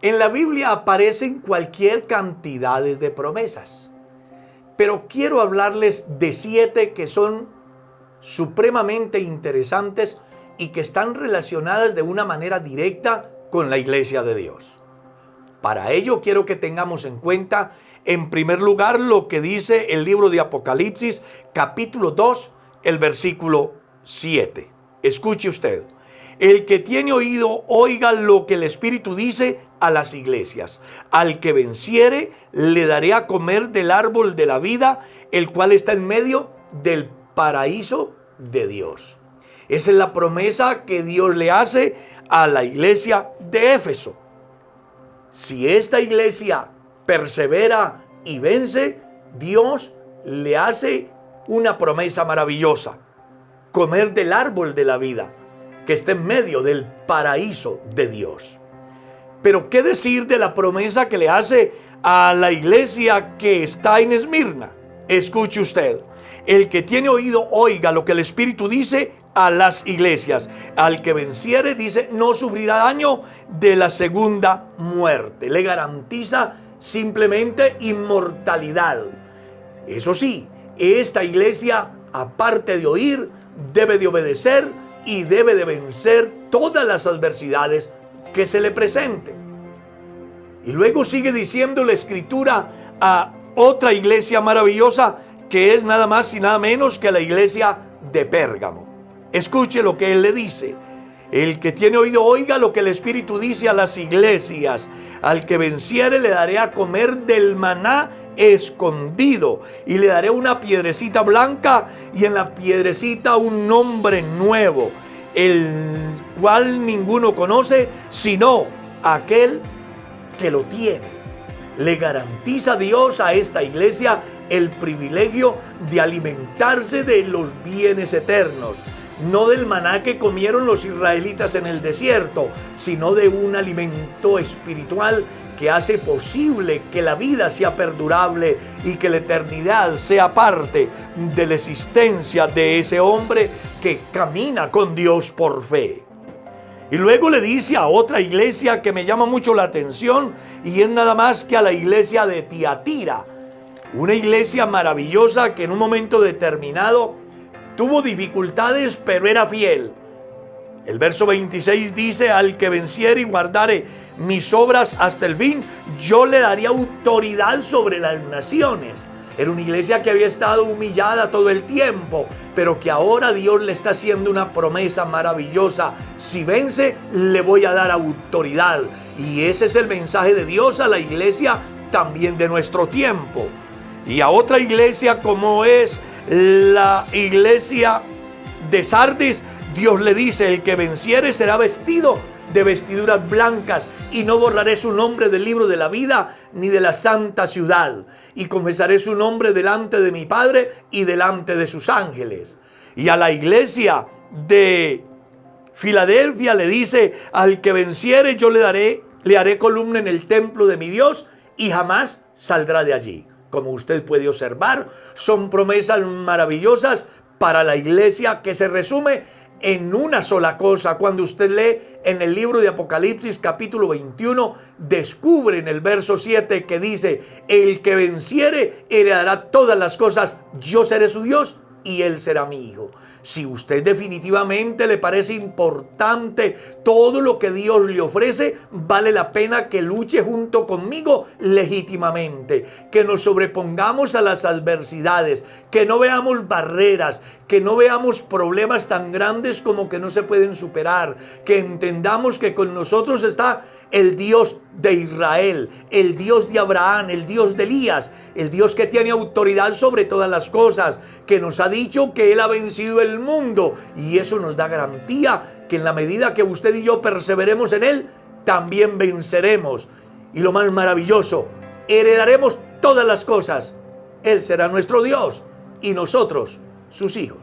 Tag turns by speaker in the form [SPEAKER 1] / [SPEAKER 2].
[SPEAKER 1] En la Biblia aparecen cualquier cantidad de promesas, pero quiero hablarles de 7 que son supremamente interesantes y que están relacionadas de una manera directa con la iglesia de Dios. Para ello quiero que tengamos en cuenta, en primer lugar, lo que dice el libro de Apocalipsis, capítulo 2, el versículo 7. Escuche usted. El que tiene oído, oiga lo que el Espíritu dice a las iglesias. Al que venciere, le daré a comer del árbol de la vida, el cual está en medio del paraíso de Dios. Esa es la promesa que Dios le hace a la iglesia de Éfeso. Si esta iglesia persevera y vence, Dios le hace una promesa maravillosa: comer del árbol de la vida, que está en medio del paraíso de Dios. Pero ¿qué decir de la promesa que le hace a la iglesia que está en Esmirna? Escuche usted. El que tiene oído, oiga lo que el Espíritu dice a las iglesias. Al que venciere, dice, no sufrirá daño de la segunda muerte. Le garantiza simplemente inmortalidad. Eso sí, esta iglesia, aparte de oír, debe de obedecer y debe de vencer todas las adversidades que se le presenten. Y luego sigue diciendo la Escritura a otra iglesia maravillosa, que es nada más y nada menos que la iglesia de Pérgamo. Escuche lo que él le dice. El que tiene oído, oiga lo que el Espíritu dice a las iglesias. Al que venciere, le daré a comer del maná escondido, y le daré una piedrecita blanca, y en la piedrecita un nombre nuevo, el cual ninguno conoce sino aquel que lo tiene. Le garantiza Dios a esta iglesia el privilegio de alimentarse de los bienes eternos, no del maná que comieron los israelitas en el desierto, sino de un alimento espiritual que hace posible que la vida sea perdurable y que la eternidad sea parte de la existencia de ese hombre que camina con Dios por fe. Y luego le dice a otra iglesia que me llama mucho la atención, y es nada más que a la iglesia de Tiatira, una iglesia maravillosa que en un momento determinado tuvo dificultades, pero era fiel. El verso 26 dice: al que venciere y guardare mis obras hasta el fin, yo le daría autoridad sobre las naciones. Era una iglesia que había estado humillada todo el tiempo, pero que ahora Dios le está haciendo una promesa maravillosa: si vence, le voy a dar autoridad. Y ese es el mensaje de Dios a la iglesia también de nuestro tiempo. Y a otra iglesia, como es la iglesia de Sardis, Dios le dice: el que venciere será vestido de vestiduras blancas, y no borraré su nombre del libro de la vida ni de la santa ciudad, y confesaré su nombre delante de mi Padre y delante de sus ángeles. Y a la iglesia de Filadelfia le dice: al que venciere, yo le haré columna en el templo de mi Dios, y jamás saldrá de allí. Como usted puede observar, son promesas maravillosas para la iglesia, que se resume en una sola cosa. Cuando usted lee en el libro de Apocalipsis capítulo 21, descubre en el verso 7 que dice: el que venciere heredará todas las cosas, yo seré su Dios y él será mi hijo. Si usted definitivamente le parece importante todo lo que Dios le ofrece, vale la pena que luche junto conmigo legítimamente, que nos sobrepongamos a las adversidades, que no veamos barreras, que no veamos problemas tan grandes como que no se pueden superar, que entendamos que con nosotros está el Dios de Israel, el Dios de Abraham, el Dios de Elías, el Dios que tiene autoridad sobre todas las cosas, que nos ha dicho que Él ha vencido el mundo, y eso nos da garantía que en la medida que usted y yo perseveremos en Él, también venceremos. Y lo más maravilloso, heredaremos todas las cosas. Él será nuestro Dios y nosotros sus hijos.